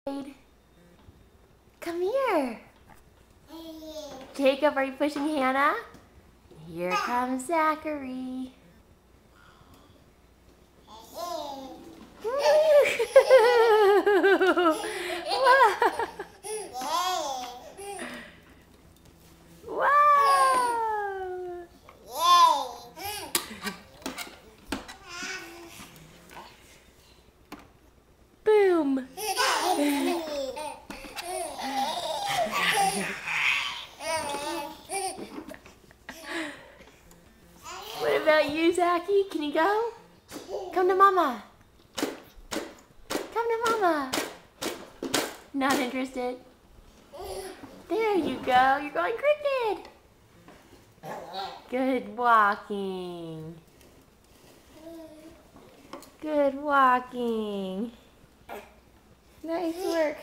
Come here. Jacob, are you pushing Hannah? Here comes Zachary. Wow! Boom! What about you, Zachy? Can you go? Come to Mama. Come to Mama. Not interested? There you go. You're going crooked. Good walking. Good walking. Nice work.